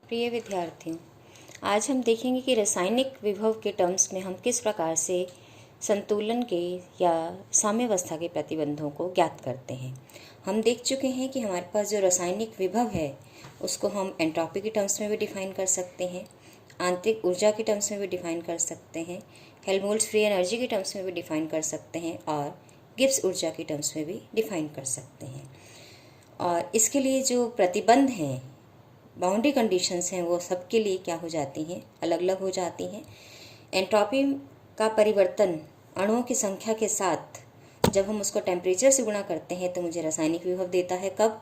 प्रिय विद्यार्थियों, आज हम देखेंगे कि रासायनिक विभव के टर्म्स में हम किस प्रकार से संतुलन के या साम्यावस्था के प्रतिबंधों को ज्ञात करते हैं। हम देख चुके हैं कि हमारे पास जो रासायनिक विभव है उसको हम एंट्रोपी के टर्म्स में भी डिफाइन कर सकते हैं, आंतरिक ऊर्जा के टर्म्स में भी डिफाइन कर सकते हैं, हेल्महोल्ट्ज़ फ्री एनर्जी के टर्म्स में भी डिफाइन कर सकते हैं और गिब्स ऊर्जा के टर्म्स में भी डिफाइन कर सकते हैं। और इसके लिए जो प्रतिबंध हैं, बाउंड्री कंडीशंस हैं, वो सबके लिए क्या हो जाती हैं, अलग अलग हो जाती हैं। एंट्रोपी का परिवर्तन अणुओं की संख्या के साथ जब हम उसको टेम्परेचर से गुणा करते हैं तो मुझे रासायनिक विभव देता है। कब?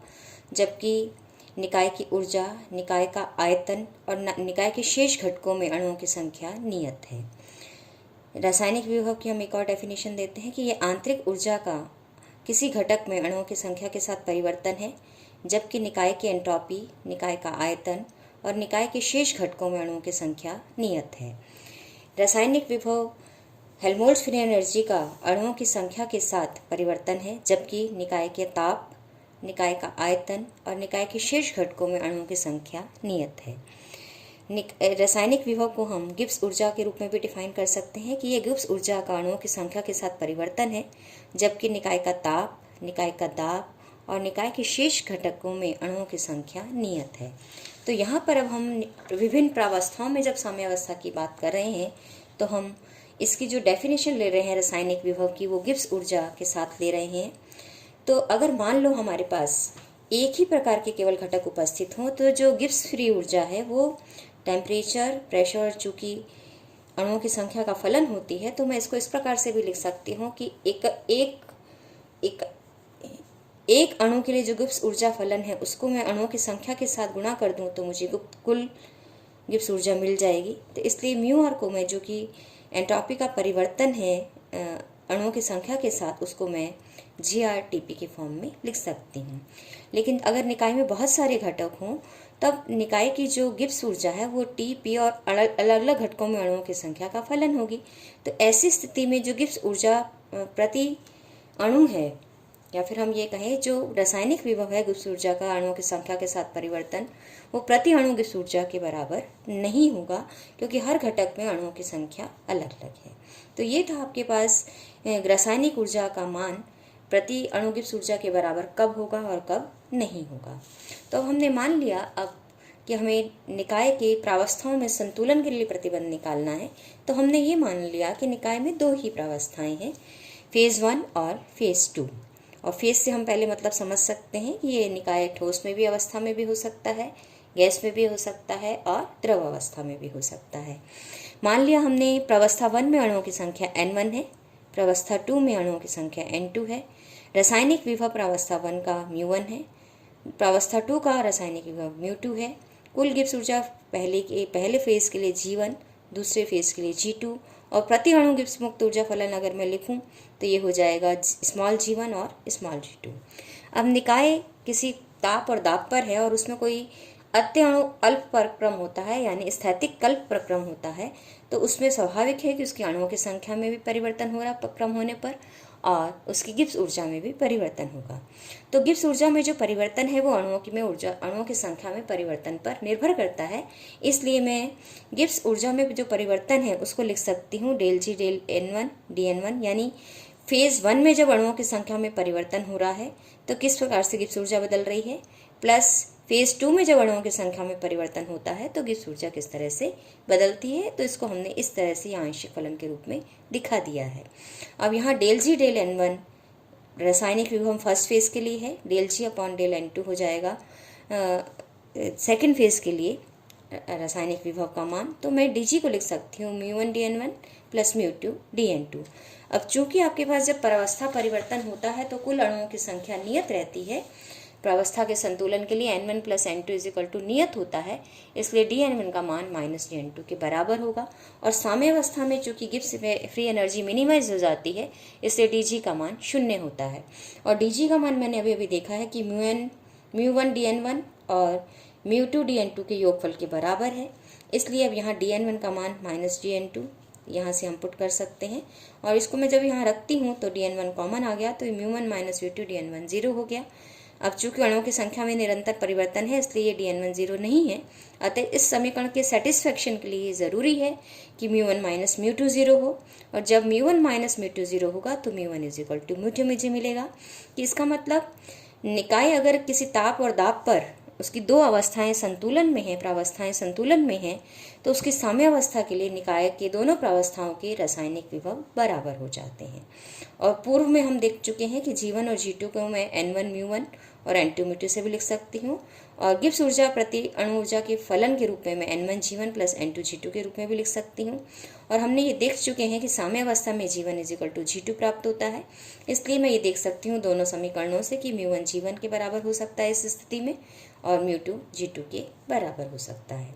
जबकि निकाय की ऊर्जा, निकाय का आयतन और निकाय के शेष घटकों में अणुओं की संख्या नियत है। रासायनिक विभव की हम एक और डेफिनेशन देते हैं कि ये आंतरिक ऊर्जा का किसी घटक में अणुओं की संख्या के साथ परिवर्तन है, जबकि निकाय की एंट्रोपी, निकाय का आयतन और निकाय के शेष घटकों में अणुओं की संख्या नियत है। रासायनिक विभव हेल्महोल्ट्ज़ फ्री एनर्जी का अणुओं की संख्या के साथ परिवर्तन है, जबकि निकाय के ताप, निकाय का आयतन और निकाय के शेष घटकों में अणुओं की संख्या नियत है। रासायनिक विभव को हम गिब्स ऊर्जा के रूप में भी डिफाइन कर सकते हैं कि ये गिब्स ऊर्जा का अणुओं की संख्या के साथ परिवर्तन है, जबकि निकाय का ताप, निकाय का दाब और निकाय के शेष घटकों में अणुओं की संख्या नियत है। तो यहाँ पर अब हम विभिन्न प्रावस्थाओं में जब साम्यावस्था की बात कर रहे हैं तो हम इसकी जो डेफिनेशन ले रहे हैं रासायनिक विभव की, वो गिब्स ऊर्जा के साथ ले रहे हैं। तो अगर मान लो हमारे पास एक ही प्रकार के केवल घटक उपस्थित हों तो जो गिब्स फ्री ऊर्जा है वो टेम्परेचर, प्रेशर, चूँकि अणुओं की संख्या का फलन होती है, तो मैं इसको इस प्रकार से भी लिख सकती हूँ कि एक अणु के लिए जो गिब्स ऊर्जा फलन है उसको मैं अणुओं की संख्या के साथ गुणा कर दूं तो मुझे कुल गिब्स ऊर्जा मिल जाएगी। तो इसलिए म्यू आर को मैं, जो कि एंट्रोपी का परिवर्तन है अणुओं की संख्या के साथ, उसको मैं GRTP के फॉर्म में लिख सकती हूँ। लेकिन अगर निकाय में बहुत सारे घटक हों तब निकाय की जो गिब्स ऊर्जा है वो TP और अलग अलग घटकों में अणुओं की संख्या का फलन होगी। तो ऐसी स्थिति में जो गिब्स ऊर्जा प्रति अणु है, या फिर हम ये कहें जो रासायनिक विभव है गिब्स ऊर्जा का अणुओं की संख्या के साथ परिवर्तन, वो प्रति अणु गिब्स ऊर्जा के बराबर नहीं होगा, क्योंकि हर घटक में अणुओं की संख्या अलग अलग है। तो ये था आपके पास रासायनिक ऊर्जा का मान प्रति अणु गिब्स ऊर्जा के बराबर कब होगा और कब नहीं होगा। तो हमने मान लिया अब कि हमें निकाय के प्रावस्थाओं में संतुलन के लिए प्रतिबंध निकालना है। तो हमने ये मान लिया कि निकाय में दो ही प्रावस्थाएं हैं, फेज़ 1 और फेज़ 2। और फेज़ से हम पहले मतलब समझ सकते हैं कि ये निकाय ठोस में भी अवस्था में भी हो सकता है, गैस में भी हो सकता है और द्रव अवस्था में भी हो सकता है। मान लिया हमने प्रावस्था 1 में अणुओं की संख्या N1 है, प्रावस्था 2 में अणुओं की संख्या N2 है। रासायनिक विभव प्रावस्था 1 का μ1 है, प्रावस्था 2 का रासायनिक विभव μ2 है। कुल गिब्स ऊर्जा पहले फेज़ के लिए G1, दूसरे फेज़ के लिए G2 और प्रति अणु गिब्स मुक्त ऊर्जा फलन अगर मैं लिखूं तो ये हो जाएगा स्मॉल g1 और स्मॉल g2। अब निकाय किसी ताप और दाब पर है और उसमें कोई अत्य अणु अल्प परक्रम होता है, यानी स्थैतिक कल्प प्रक्रम होता है, तो उसमें स्वाभाविक है कि उसकी अणुओं की संख्या में भी परिवर्तन हो रहा प्रक्रम होने पर और उसकी गिब्स ऊर्जा में भी परिवर्तन होगा। तो गिब्स ऊर्जा में जो परिवर्तन है वो अणुओं की संख्या में परिवर्तन पर निर्भर करता है। इसलिए मैं गिब्स ऊर्जा में जो परिवर्तन है उसको लिख सकती हूँ del G del N1 dN1, यानी फेज़ 1 में जब अणुओं की संख्या में परिवर्तन हो रहा है तो किस प्रकार से गिब्स ऊर्जा बदल रही है, प्लस फेज़ 2 में जब अणुओं की संख्या में परिवर्तन होता है तो गिब्स ऊर्जा किस तरह से बदलती है। तो इसको हमने इस तरह से आंशिक फलन के रूप में दिखा दिया है। अब यहाँ डेल G डेल N1 रासायनिक विभव फर्स्ट फेज़ के लिए है, del G upon del N2 हो जाएगा सेकेंड फेज़ के लिए रासायनिक विभव का मान। तो मैं dg को लिख सकती हूँ μ1 dN1 प्लस μ2 dN2। अब चूंकि आपके पास जब प्रावस्था परिवर्तन होता है तो कुल अणुओं की संख्या नियत रहती है, प्रावस्था के संतुलन के लिए N1 plus N2 is equal to नियत होता है, इसलिए dN1 का मान माइनस dN2 के बराबर होगा। और साम्यावस्था में चूंकि गिब्स फ्री एनर्जी मिनिमाइज हो जाती है इसलिए dg का मान 0 होता है। और dg का मान मैंने अभी देखा है कि μ1 dN1 और μ2 dN2 के योगफल के बराबर है, इसलिए अब यहाँ dN1 का मान माइनस dN2 यहाँ से हम पुट कर सकते हैं। और इसको मैं जब यहाँ रखती हूँ तो dN1 कॉमन आ गया, तो μ1 माइनस μ2 dN1 0 हो गया। अब चूंकि अणुओं की संख्या में निरंतर परिवर्तन है इसलिए ये dn1 0 नहीं है। अतः इस समीकरण के सेटिस्फेक्शन के लिए ज़रूरी है कि μ1 माइनस μ2 0 हो, और जब μ1 माइनस μ2 0 होगा तो μ1 इज इक्वल टू μ2 मुझे मिलेगा। कि इसका मतलब निकाय अगर किसी ताप और दाब पर उसकी दो अवस्थाएं संतुलन में हैं, प्रावस्थाएं संतुलन में हैं, तो उसकी साम्यावस्था के लिए निकाय के दोनों प्रावस्थाओं के रासायनिक विभव बराबर हो जाते हैं। और पूर्व में हम देख चुके हैं कि G1 और G2 को मैं N1 μ1 और N2 μ2 से भी लिख सकती हूँ, और गिब्स ऊर्जा प्रति अणु ऊर्जा के फलन के रूप में मैं N1 G1 plus N2 G2 के रूप में भी लिख सकती हूँ। और हमने ये देख चुके हैं कि साम्यावस्था में G1 is equal to G2 प्राप्त होता है, इसलिए मैं ये देख सकती हूँ दोनों समीकरणों से कि μ1 G1 के बराबर हो सकता है इस स्थिति में, और μ2 G2 के बराबर हो सकता है।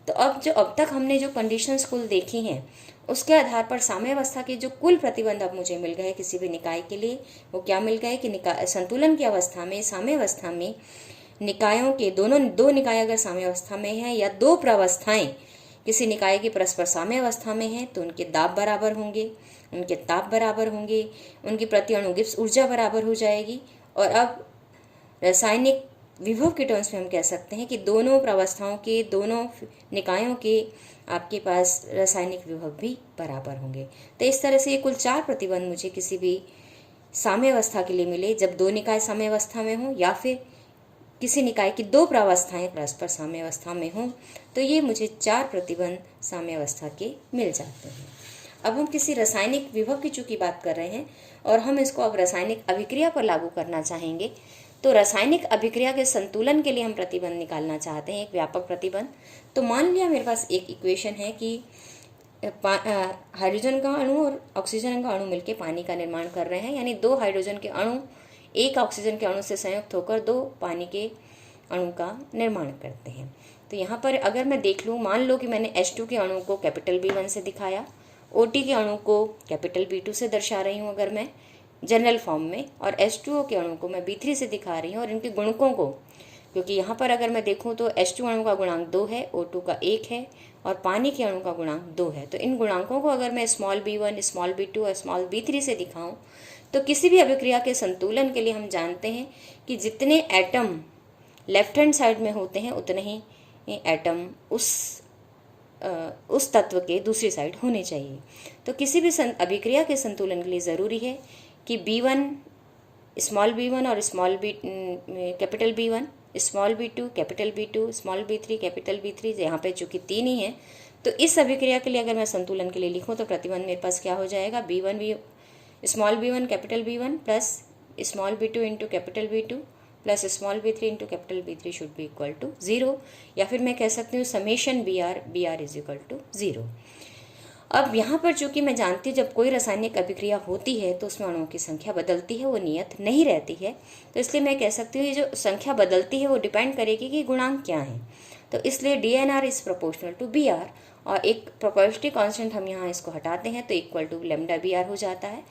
तो अब तक हमने जो कंडीशंस कुल देखी हैं उसके आधार पर साम्यावस्था के जो कुल प्रतिबंध अब मुझे मिल गए किसी भी निकाय के लिए, वो क्या मिल गए कि संतुलन की अवस्था में, साम्यावस्था में निकायों के दो निकाय अगर साम्यावस्था में हैं या दो प्रावस्थाएं किसी निकाय की परस्पर साम्यावस्था में हैं तो उनके दाब बराबर होंगे, उनके ताप बराबर होंगे, उनकी प्रति अणु गिब्स ऊर्जा बराबर हो जाएगी। और अब रासायनिक विभव के टर्म्स में हम कह सकते हैं कि दोनों प्रावस्थाओं के, दोनों निकायों के आपके पास रासायनिक विभव भी बराबर होंगे। तो इस तरह से ये कुल 4 प्रतिबंध मुझे किसी भी साम्यावस्था के लिए मिले, जब दो निकाय साम्यावस्था में हों या फिर किसी निकाय की दो प्रावस्थाएं परस्पर साम्यावस्था में हों, तो ये मुझे 4 प्रतिबंध साम्यावस्था के मिल जाते हैं। अब हम किसी रासायनिक विभव की चूंकि बात कर रहे हैं और हम इसको अब रासायनिक अभिक्रिया पर लागू करना चाहेंगे, तो रासायनिक अभिक्रिया के संतुलन के लिए हम प्रतिबंध निकालना चाहते हैं, एक व्यापक प्रतिबंध। तो मान लिया मेरे पास एक इक्वेशन है कि हाइड्रोजन का अणु और ऑक्सीजन का अणु मिलकर पानी का निर्माण कर रहे हैं, यानी 2 हाइड्रोजन के अणु एक ऑक्सीजन के अणु से संयुक्त होकर 2 पानी के अणु का निर्माण करते हैं। तो यहाँ पर अगर मैं देख लूँ, मान लो कि मैंने H2 के अणु को कैपिटल B1 से दिखाया, OT के अणु को कैपिटल B2 से दर्शा रही हूँ अगर मैं जनरल फॉर्म में, और H2O के अणु को मैं B3 से दिखा रही हूँ, और इनके गुणकों को, क्योंकि यहाँ पर अगर मैं देखूँ तो H2 अणु का गुणांक 2 है, O2 का 1 है और पानी के अणु का गुणांक 2 है। तो इन गुणांकों को अगर मैं स्मॉल b1, स्मॉल b2 और स्मॉल b3 से दिखाऊं तो किसी भी अभिक्रिया के संतुलन के लिए हम जानते हैं कि जितने एटम लेफ्ट हैंड साइड में होते हैं उतने ही एटम उस तत्व के दूसरी साइड होने चाहिए। तो किसी भी अभिक्रिया के संतुलन के लिए ज़रूरी है कि B1 स्मॉल b1 और small b capital B1, small b2 capital B2, small b3 capital B3, यहाँ पे चूँकि 3 ही है, तो इस अभिक्रिया के लिए अगर मैं संतुलन के लिए लिखूँ तो प्रतिबंध मेरे पास क्या हो जाएगा, small b1 capital B1 plus small b2 into capital B2 plus small b3 into capital B3 should be equal to 0, या फिर मैं कह सकती हूँ summation br is equal to 0। अब यहाँ पर चूंकि मैं जानती हूँ जब कोई रासायनिक अभिक्रिया होती है तो उसमें अणुओं की संख्या बदलती है, वो नियत नहीं रहती है, तो इसलिए मैं कह सकती हूँ ये जो संख्या बदलती है वो डिपेंड करेगी कि गुणांक क्या है। तो इसलिए DNR is proportional to BR, और एक प्रोपोर्शनलिटी कांस्टेंट हम यहाँ इसको हटाते हैं तो इक्वल टू लैम्डा BR हो जाता है।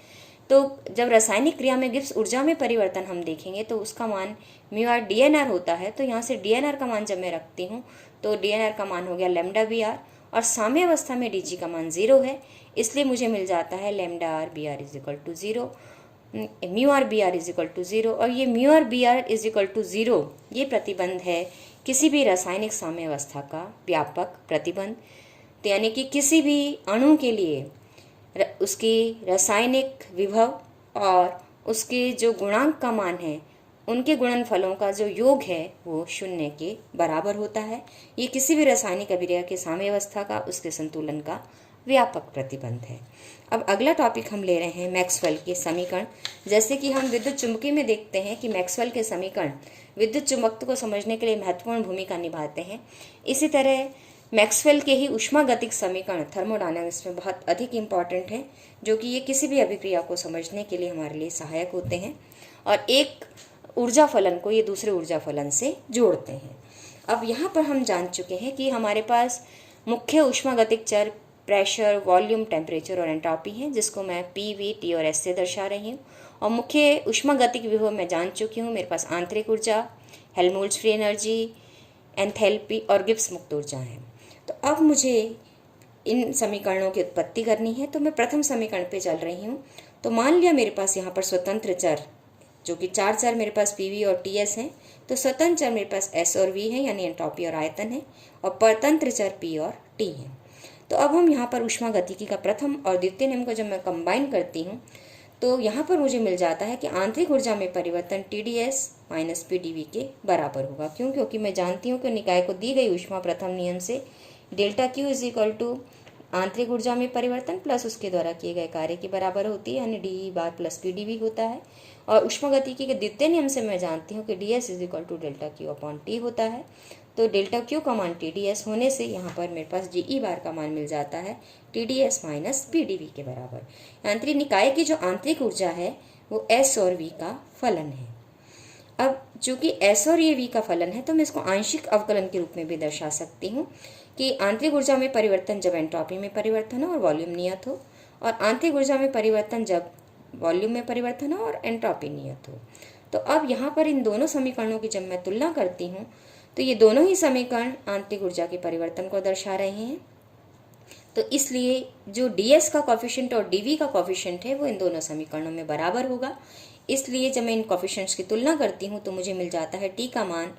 तो जब रासायनिक क्रिया में गिब्स ऊर्जा में परिवर्तन हम देखेंगे तो उसका मान μR DNR होता है। तो यहाँ से DNR का मान जब मैं रखती हूँ तो DNR का मान हो गया लैम्डा BR, और साम्यावस्था में DG का मान 0 है, इसलिए मुझे मिल जाता है lambda R BR is equal to 0, μR BR is equal to 0। और ये μR BR is equal to 0 ये प्रतिबंध है किसी भी रासायनिक साम्यावस्था का व्यापक प्रतिबंध। तो यानी कि किसी भी अणु के लिए उसकी रासायनिक विभव और उसके जो गुणांक का मान है उनके गुणनफलों का जो योग है वो 0 के बराबर होता है। ये किसी भी रासायनिक अभिक्रिया के साम्यावस्था का, उसके संतुलन का व्यापक प्रतिबंध है। अब अगला टॉपिक हम ले रहे हैं मैक्सवेल के समीकरण। जैसे कि हम विद्युत चुंबकीय में देखते हैं कि मैक्सवेल के समीकरण विद्युत चुंबकत्व को समझने के लिए महत्वपूर्ण भूमिका निभाते हैं, इसी तरह मैक्सवेल के ही ऊष्मागतिक समीकरण थर्मोडायनामिक्स में बहुत अधिक इम्पॉर्टेंट हैं, जो कि ये किसी भी अभिक्रिया को समझने के लिए हमारे लिए सहायक होते हैं और एक ऊर्जा फलन को ये दूसरे ऊर्जा फलन से जोड़ते हैं। अब यहाँ पर हम जान चुके हैं कि हमारे पास मुख्य ऊष्मागतिक चर प्रेशर, वॉल्यूम, टेम्परेचर और एंट्रोपी हैं, जिसको मैं P, V, T और S से दर्शा रही हूँ। और मुख्य ऊष्मागतिक विभव मैं जान चुकी हूँ, मेरे पास आंतरिक ऊर्जा, हेल्महोल्ट्ज़ फ्री एनर्जी, एंथैल्पी और गिब्स मुक्त ऊर्जा है। तो अब मुझे इन समीकरणों की उत्पत्ति करनी है, तो मैं प्रथम समीकरण पे चल रही हूँ। तो मान लिया मेरे पास यहाँ पर स्वतंत्र चर जो कि 4 चर मेरे पास पीवी और टीएस हैं, तो स्वतंत्र चर मेरे पास एस और वी है, यानी एंट्रॉपी और आयतन है, और परतंत्र चर पी और टी है। तो अब हम यहाँ पर ऊष्मागतिकी का प्रथम और द्वितीय नियम को जब मैं कंबाइन करती हूँ तो यहाँ पर मुझे मिल जाता है कि आंतरिक ऊर्जा में परिवर्तन TdS माइनस PdV के बराबर होगा। क्यों? क्योंकि मैं जानती हूँ कि निकाय को दी गई ऊष्मा प्रथम नियम से delta Q is equal to आंतरिक ऊर्जा में परिवर्तन प्लस उसके द्वारा किए गए कार्य के बराबर होती है, यानी DE बार प्लस PdV होता है। और ऊष्मागतिकी के द्वितीय नियम से मैं जानती हूँ कि DS is equal to delta Q upon T होता है। तो डेल्टा Q का मान TdS होने से यहाँ पर मेरे पास DE बार का मान मिल जाता है TdS माइनस PdV के बराबर। आंतरिक निकाय की जो आंतरिक ऊर्जा है वो S और V का फलन है। अब चूंकि S और ये V का फलन है तो मैं इसको आंशिक अवकलन के रूप में भी दर्शा सकती हूँ कि आंतरिक ऊर्जा में परिवर्तन जब एंट्रॉपी में परिवर्तन हो और वॉल्यूम नियत हो, और आंतरिक ऊर्जा में परिवर्तन जब वॉल्यूम में परिवर्तन हो और एंट्रॉपी नियत हो। तो अब यहाँ पर इन दोनों समीकरणों की जब मैं तुलना करती हूँ तो ये दोनों ही समीकरण आंतरिक ऊर्जा के परिवर्तन को दर्शा रहे हैं। तो इसलिए जो ds का कॉफिशिएंट और dv का कॉफिशिएंट है वो इन दोनों समीकरणों में बराबर होगा। इसलिए जब मैं इन कॉफिशिएंट्स की तुलना करती हूँ तो मुझे मिल जाता है t का मान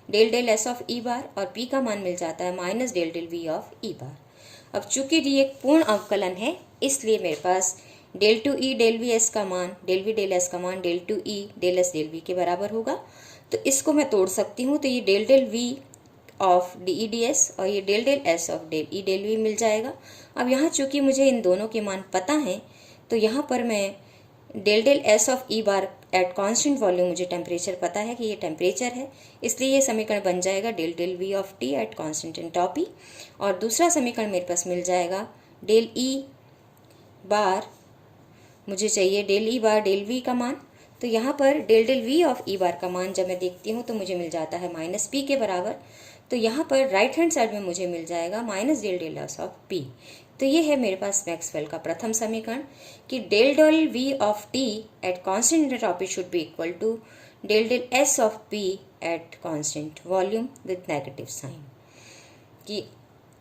del del s of e bar और p का मान मिल जाता है minus del del v of e bar. अब चूंकि d एक पूर्ण अवकलन है इसलिए मेरे पास del two E del V S का मान डेल वी डेल एस का मान del two E del S del V के बराबर होगा। तो इसको मैं तोड़ सकती हूँ, तो ये del del V of D E D S और ये del del S of del E del V मिल जाएगा। अब यहाँ चूंकि मुझे इन दोनों के मान पता हैं तो यहाँ पर मैं del del S of E bar at constant volume, मुझे टेम्परेचर पता है कि ये टेम्परेचर है, इसलिए ये समीकरण बन जाएगा del del V of T at constant entropy. और दूसरा समीकरण मेरे पास मिल जाएगा डेल ई बार, मुझे चाहिए del E bar del V का मान। तो यहाँ पर del del V of E bar का मान जब मैं देखती हूँ तो मुझे मिल जाता है माइनस पी के बराबर। तो यहाँ पर राइट हैंड साइड में मुझे मिल जाएगा minus del del S of P. तो ये है मेरे पास मैक्सवेल का प्रथम समीकरण कि del del V of T at constant entropy should be equal to del del S of P at constant volume with negative sign. कि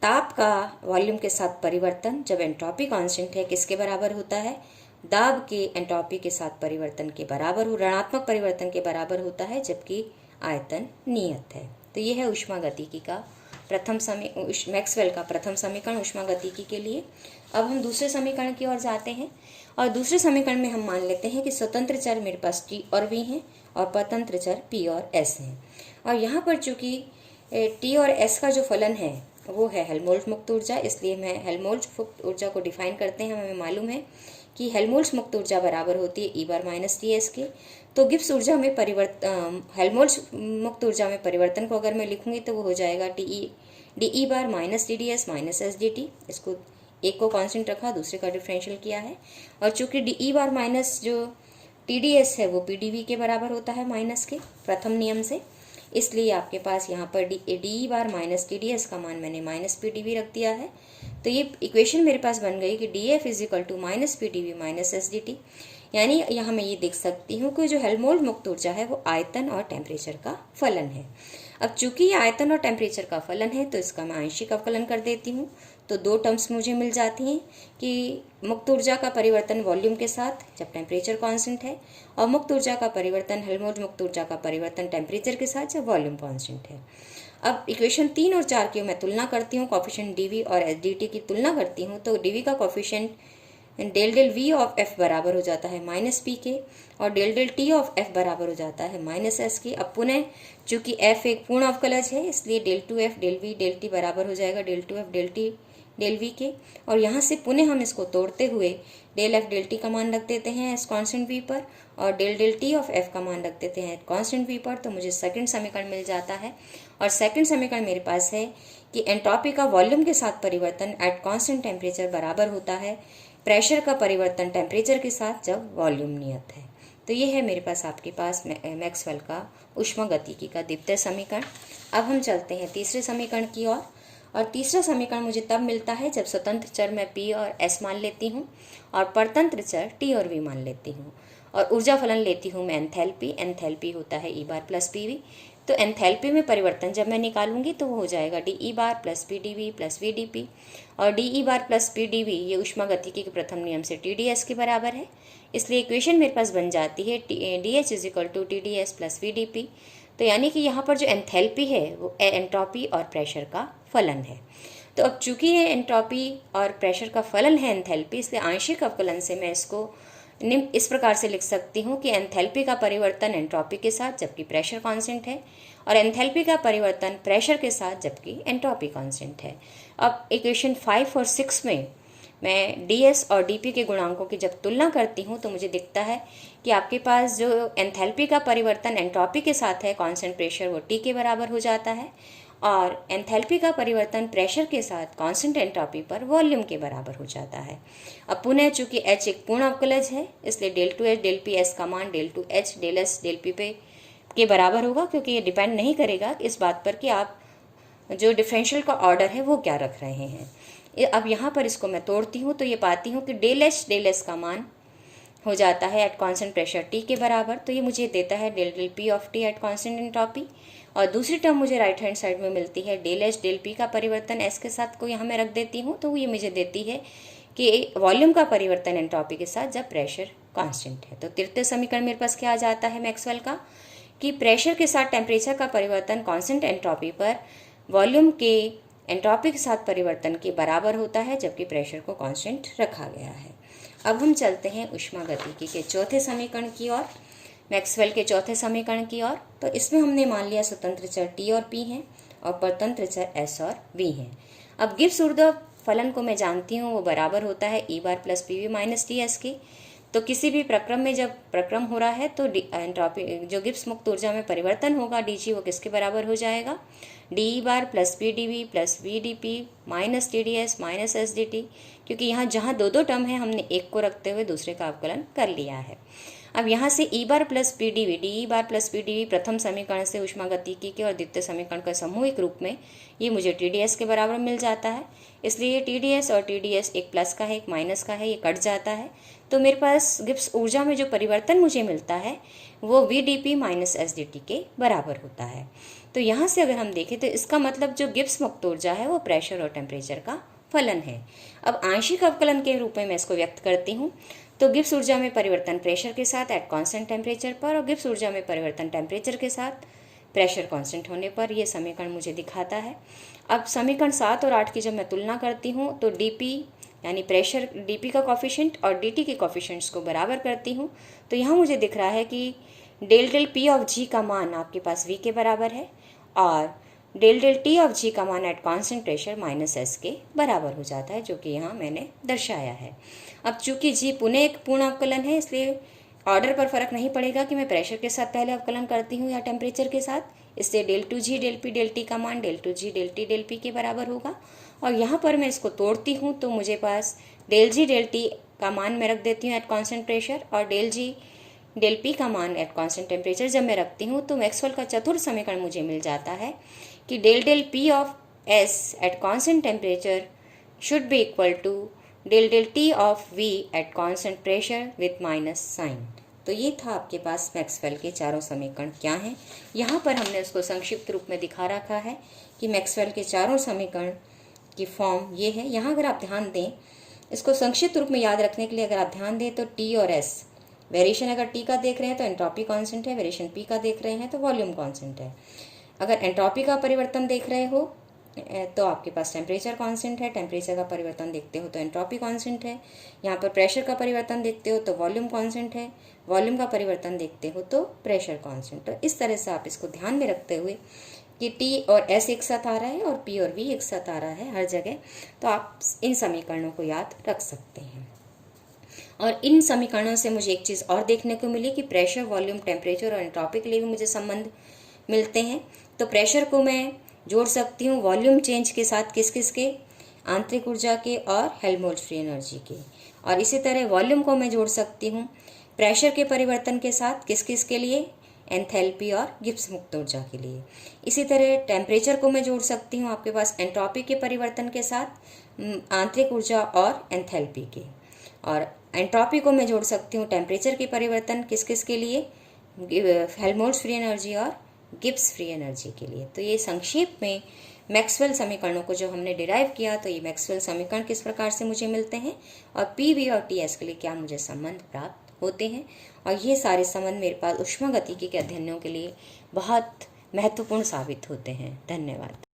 ताप का वॉल्यूम के साथ परिवर्तन जब एंट्रोपी कांस्टेंट है किसके बराबर होता है? दाब के एंट्रोपी के साथ परिवर्तन के बराबर हो, ऋणात्मक परिवर्तन के बराबर होता है, जबकि आयतन नियत है। तो यह है ऊष्मागतिकी का प्रथम मैक्सवेल का प्रथम समीकरण ऊष्मागतिकी के लिए। अब हम दूसरे समीकरण की ओर जाते हैं और दूसरे समीकरण में हम मान लेते हैं कि स्वतंत्र चर मेरे पास टी और वी हैं और परतंत्र चर पी और एस हैं। और यहाँ पर चूंकि टी और एस का जो फलन है वो है हेल्महोल्ट्ज मुक्त ऊर्जा, इसलिए मैं हेल्महोल्ट्ज मुक्त ऊर्जा को डिफाइन करते हैं। हमें मालूम है कि हेल्महोल्ट्ज मुक्त ऊर्जा बराबर होती है E bar minus T S के। तो गिब्स ऊर्जा में हेल्महोल्ट्ज मुक्त ऊर्जा में परिवर्तन को अगर मैं लिखूंगी तो वो हो जाएगा D E bar minus T D S minus S D T. इसको एक को कांस्टेंट रखा, दूसरे का डिफरेंशियल किया है। और चूंकि डी ई बार माइनस जो टी डी एस है वो पी डी वी के बराबर होता है माइनस के प्रथम नियम से, इसलिए आपके पास यहाँ पर D E bar minus T D S का मान मैंने माइनस पी डी वी रख दिया है। तो ये इक्वेशन मेरे पास बन गई कि D F is equal to minus P D V minus S D T. यानी यहाँ मैं ये देख सकती हूँ कि जो हेल्महोल्ट्ज मुक्त ऊर्जा है वो आयतन और टेम्परेचर का फलन है। अब चूंकि ये आयतन और टेम्परेचर का फलन है तो इसका मैं आंशिक अवकलन कर देती हूँ। तो दो टर्म्स मुझे मिल जाती हैं कि मुक्त ऊर्जा का परिवर्तन वॉल्यूम के साथ जब टेम्परेचर कांस्टेंट है, और मुक्त ऊर्जा का परिवर्तन हेल्महोल्ट्ज मुक्त ऊर्जा का परिवर्तन टेम्परेचर के साथ जब वॉल्यूम कांस्टेंट है। अब इक्वेशन 3 और 4 की मैं तुलना करती हूँ, कॉफिशिएंट डीवी और एसडीटी की तुलना करती हूँ। तो डीवी का coefficient del del V of F बराबर हो जाता है माइनस पी के, और del del T of F बराबर हो जाता है माइनस एस के। अब पुनः चूंकि एफ एक पूर्ण अवकलज है इसलिए del two F del V del T बराबर हो जाएगा del two F del T del V के। और यहाँ से पुनः हम इसको तोड़ते हुए डेल एफ डेल टी का मान रख देते हैं एस कांस्टेंट वी पर, और del del T of F का मान रख देते हैं कांस्टेंट वी पर। तो मुझे सेकंड समीकरण मिल जाता है। और सेकंड समीकरण मेरे पास है कि एंट्रोपी का वॉल्यूम के साथ परिवर्तन एट कांस्टेंट टेम्परेचर बराबर होता है प्रेशर का परिवर्तन टेम्परेचर के साथ जब वॉल्यूम नियत है। तो ये है मेरे पास आपके पास मैक्सवेल का ऊष्मागतिकी का द्वितीय समीकरण। अब हम चलते हैं तीसरे समीकरण की ओर। और तीसरा समीकरण मुझे तब मिलता है जब स्वतंत्र चर मैं पी और एस मान लेती हूँ और परतंत्र चर टी और वी मान लेती हूँ, और ऊर्जा फलन लेती हूँ मैं एंथैल्पी। एंथैल्पी होता है E bar plus P V. तो एंथैल्पी में परिवर्तन जब मैं निकालूंगी तो वो हो जाएगा D E bar plus P D V plus V D P. और D E bar plus P D V ये ऊष्मागतिकी के प्रथम नियम से टी डी एस के बराबर है, इसलिए इक्वेशन मेरे पास बन जाती है DH is equal to TdS plus VdP। तो यानी कि यहाँ पर जो एंथैल्पी है वो एंट्रोपी और प्रेशर का फलन है। तो अब चूंकि ये एंट्रोपी और प्रेशर का फलन है एंथैल्पी, इसलिए आंशिक अवकलन से मैं इसको निम्न इस प्रकार से लिख सकती हूँ कि एंथैल्पी का परिवर्तन एंट्रोपी के साथ जबकि प्रेशर कांस्टेंट है, और एंथैल्पी का परिवर्तन प्रेशर के साथ जबकि एंट्रोपी कांस्टेंट है। अब इक्वेशन 5 और 6 में मैं DS और DP के गुणांकों की जब तुलना करती हूँ तो मुझे दिखता है कि आपके पास जो एंथैल्पी का परिवर्तन एंट्रोपी के साथ है कांस्टेंट प्रेशर, वो T के बराबर हो जाता है, और एंथैल्पी का परिवर्तन प्रेशर के साथ कांस्टेंट एंट्रोपी पर वॉल्यूम के बराबर हो जाता है। अब पुनः चूंकि H एक पूर्ण अवकलज है, इसलिए del 2H del P S का मान del 2H del S del P पे के बराबर होगा, क्योंकि ये डिपेंड नहीं करेगा इस बात पर कि आप जो डिफरेंशियल का ऑर्डर है वो क्या रख रहे हैं। अब यहाँ पर इसको मैं तोड़ती हूँ तो ये पाती हूँ कि del H del S का मान हो जाता है एट कांस्टेंट प्रेशर T के बराबर, तो ये मुझे देता है del del P of T eight constant entropy. और दूसरी टर्म मुझे राइट हैंड साइड में मिलती है del H del P का परिवर्तन S के साथ को यहाँ मैं रख देती हूँ, तो ये मुझे देती है कि वॉल्यूम का परिवर्तन एंट्रोपी के साथ जब प्रेशर कांस्टेंट है। तो तृतीय समीकरण मेरे पास क्या आ जाता है मैक्सवेल का, कि प्रेशर के साथ टेम्परेचर का परिवर्तन कांस्टेंट एंट्रोपी पर वॉल्यूम के एंट्रोपी के साथ परिवर्तन के बराबर होता है, जबकि प्रेशर को कांस्टेंट रखा गया है। अब हम चलते हैं ऊष्मागतिकी के चौथे समीकरण की ओर, मैक्सवेल के चौथे समीकरण की ओर। तो इसमें हमने मान लिया स्वतंत्र चर T और P हैं और परतंत्र चर S और V हैं। अब गिब्स ऊर्ध्व फलन को मैं जानती हूँ, वो बराबर होता है E बार प्लस PV माइनस TS के। तो किसी भी प्रक्रम में जब प्रक्रम हो रहा है तो एंट्रोपी जो गिब्स मुक्त ऊर्जा में परिवर्तन होगा DG, वो किसके बराबर हो जाएगा, DE bar plus PdV plus VdP minus TdS minus SdT, क्योंकि यहाँ जहाँ दो टर्म है हमने एक को रखते हुए दूसरे का अवकलन कर लिया है। अब यहाँ से E बार plus PdV DE bar plus PdV प्रथम समीकरण से ऊष्मागतिकी के और द्वितीय समीकरण का सामूहिक रूप में ये मुझे TdS के बराबर मिल जाता है। इसलिए TdS और TdS एक प्लस का है एक माइनस का है, ये कट जाता है। तो मेरे पास गिब्स ऊर्जा में जो परिवर्तन मुझे मिलता है वो VdP माइनस SdT के बराबर होता है। तो यहाँ से अगर हम देखें तो इसका मतलब जो गिब्स मुक्त ऊर्जा है वो प्रेशर और टेम्परेचर का फलन है। अब आंशिक अवकलन के रूप में मैं इसको व्यक्त करती हूँ। तो गिब्स ऊर्जा में परिवर्तन प्रेशर के साथ एट कांस्टेंट टेम्परेचर पर और गिब्स ऊर्जा में परिवर्तन टेम्परेचर के साथ प्रेशर कांस्टेंट होने पर, यह समीकरण मुझे दिखाता है। अब समीकरण 7 और 8 की जब मैं तुलना करती हूँ तो DP यानी प्रेशर DP का कॉफिशिएंट और DT के कॉफिशिएंट्स को बराबर करती हूँ, तो यहाँ मुझे दिख रहा है कि del del P of G का मान आपके पास V के बराबर है और del del T of G का मान at constant pressure minus S के बराबर हो जाता है, जो कि यहाँ मैंने दर्शाया है। अब चूंकि G पुनः एक पूर्ण अवकलन है, इसलिए ऑर्डर पर फर्क नहीं पड़ेगा कि मैं प्रेशर के साथ पहले अवकलन करती हूँ या टेम्परेचर के साथ। इसलिए del 2G del P del T का मान del 2G del T del P के बराबर होगा। और यहाँ पर मैं इसको तोड़ती हूँ तो मुझे पास डेल G डेल T का मान मैं रख देती हूँ एट कांस्टेंट प्रेशर और डेल G डेल P का मान एट कांस्टेंट टेम्परेचर जब मैं रखती हूँ तो मैक्सवेल का चतुर्थ समीकरण मुझे मिल जाता है कि del del P of S at constant temperature should be equal to del del T of V at constant pressure with minus sign. तो ये था आपके पास मैक्सवेल के चारों समीकरण क्या हैं। यहाँ पर हमने उसको संक्षिप्त रूप में दिखा रखा है कि मैक्सवेल के चारों समीकरण की फॉर्म ये है। यहाँ अगर आप ध्यान दें, इसको संक्षिप्त रूप में याद रखने के लिए अगर आप ध्यान दें तो T और S वेरिएशन अगर T का देख रहे हैं तो एंट्रोपी कांस्टेंट है, वेरिएशन P का देख रहे हैं तो वॉल्यूम कांस्टेंट है। अगर एंट्रोपी का परिवर्तन देख रहे हो तो आपके पास टेम्परेचर कांस्टेंट है, टेम्परेचर का परिवर्तन देखते हो तो एंट्रोपी कांस्टेंट है। यहाँ पर प्रेशर का परिवर्तन देखते हो तो वॉल्यूम कांस्टेंट है, वॉल्यूम का परिवर्तन देखते हो तो प्रेशर कांस्टेंट। तो इस तरह से आप इसको ध्यान में रखते हुए कि T और S एक साथ आ रहा है और P और V एक साथ आ रहा है हर जगह, तो आप इन समीकरणों को याद रख सकते हैं। और इन समीकरणों से मुझे एक चीज़ और देखने को मिली कि प्रेशर, वॉल्यूम, टेम्परेचर और एंट्रोपी के लिए भी मुझे संबंध मिलते हैं। तो प्रेशर को मैं जोड़ सकती हूँ वॉल्यूम चेंज के साथ किस किस के, आंतरिक ऊर्जा के और हेल्महोल्ट्ज़ फ्री एनर्जी के। और इसी तरह वॉल्यूम को मैं जोड़ सकती हूँ प्रेशर के परिवर्तन के साथ किस किस के लिए, एंथैल्पी और गिब्स मुक्त ऊर्जा के लिए। इसी तरह टेम्परेचर को मैं जोड़ सकती हूँ आपके पास एंट्रोपी के परिवर्तन के साथ आंतरिक ऊर्जा और एंथैल्पी के। और एंट्रोपी को मैं जोड़ सकती हूँ टेम्परेचर के परिवर्तन किस किस के लिए, हेल्महोल्ट्ज़ फ्री एनर्जी और गिब्स फ्री एनर्जी के लिए। तो ये संक्षेप में मैक्सवेल समीकरणों को जो हमने डिराइव किया, तो ये मैक्सवेल समीकरण किस प्रकार से मुझे मिलते हैं और PV और TS के लिए क्या मुझे संबंध प्राप्त होते हैं और ये सारे संबंध मेरे पास ऊष्मागतिकी के अध्ययनों के लिए बहुत महत्वपूर्ण साबित होते हैं। धन्यवाद।